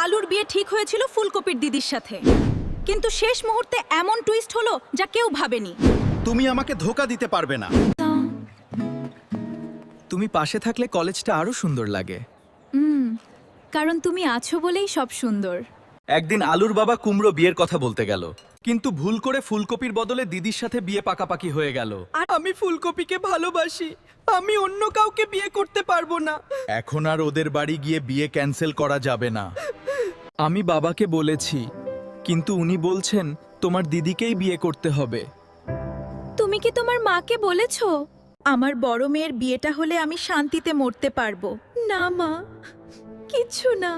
আলুর বিয়ে ঠিক হয়েছিল ফুলকপির দিদির সাথে, কিন্তু শেষ মুহূর্তে এমন টুইস্ট হলো যা কেউ ভাবেনি। তুমি আমাকে ধোকা দিতে পারবে না। তুমি পাশে থাকলে কলেজটা আরো সুন্দর লাগে। কারণ তুমি আছো বলেই সব সুন্দর। একদিন আলুর বাবা কুমড়ো বিয়ের কথা বলতে গেল, কিন্তু ভুল করে ফুলকপির বদলে দিদির সাথে বিয়ে পাকাপাকি হয়ে গেল। আর আমি ফুলকপিকে ভালোবাসি, আমি অন্য কাউকে বিয়ে করতে পারবো না। এখন আর ওদের বাড়ি গিয়ে বিয়ে ক্যান্সেল করা যাবে না। আমি বাবাকে বলেছি, কিন্তু উনি বলছেন তোমার দিদিকেই বিয়ে করতে হবে। তুমি কি তোমার মাকে বলেছো আমার বড় মেয়ের বিয়েটা হলে আমি শান্তিতে মরতে পারবো? না মা, কিচ্ছু না।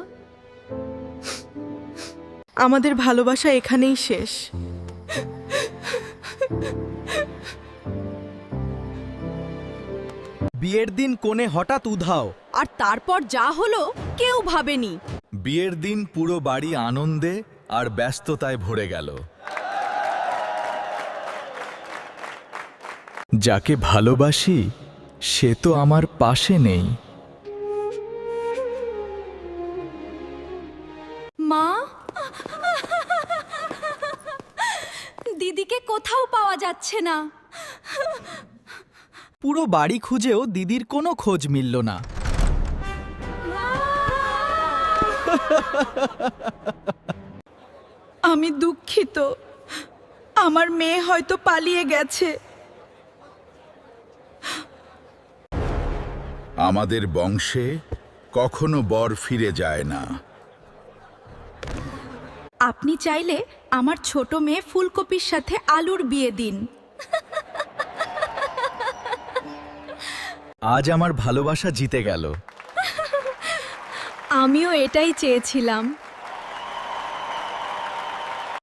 আমাদের ভালোবাসা এখানেই শেষ। বিয়ের দিন কোণে হঠাৎ উধাও। আর তারপর যা হলো কেউ ভাবেনি। বিয়ের দিন পুরো বাড়ি আনন্দে আর ব্যস্ততায় ভরে গেল। যাকে ভালোবাসি সে তো আমার পাশে নেই। মা, দিদিকে কোথাও পাওয়া যাচ্ছে না। পুরো বাড়ি খুঁজেও দিদির কোনো খোঁজ মিলল না। আমি দুঃখিত, আমার মেয়ে হয়তো পালিয়ে গেছে। আমাদের বংশে কখনো বর ফিরে যায় না। আপনি চাইলে আমার ছোট মেয়ে ফুলকপির সাথে আলুর বিয়ে দিন। আজ আমার ভালোবাসা জিতে গেল। আমিও এটাই চেয়েছিলাম।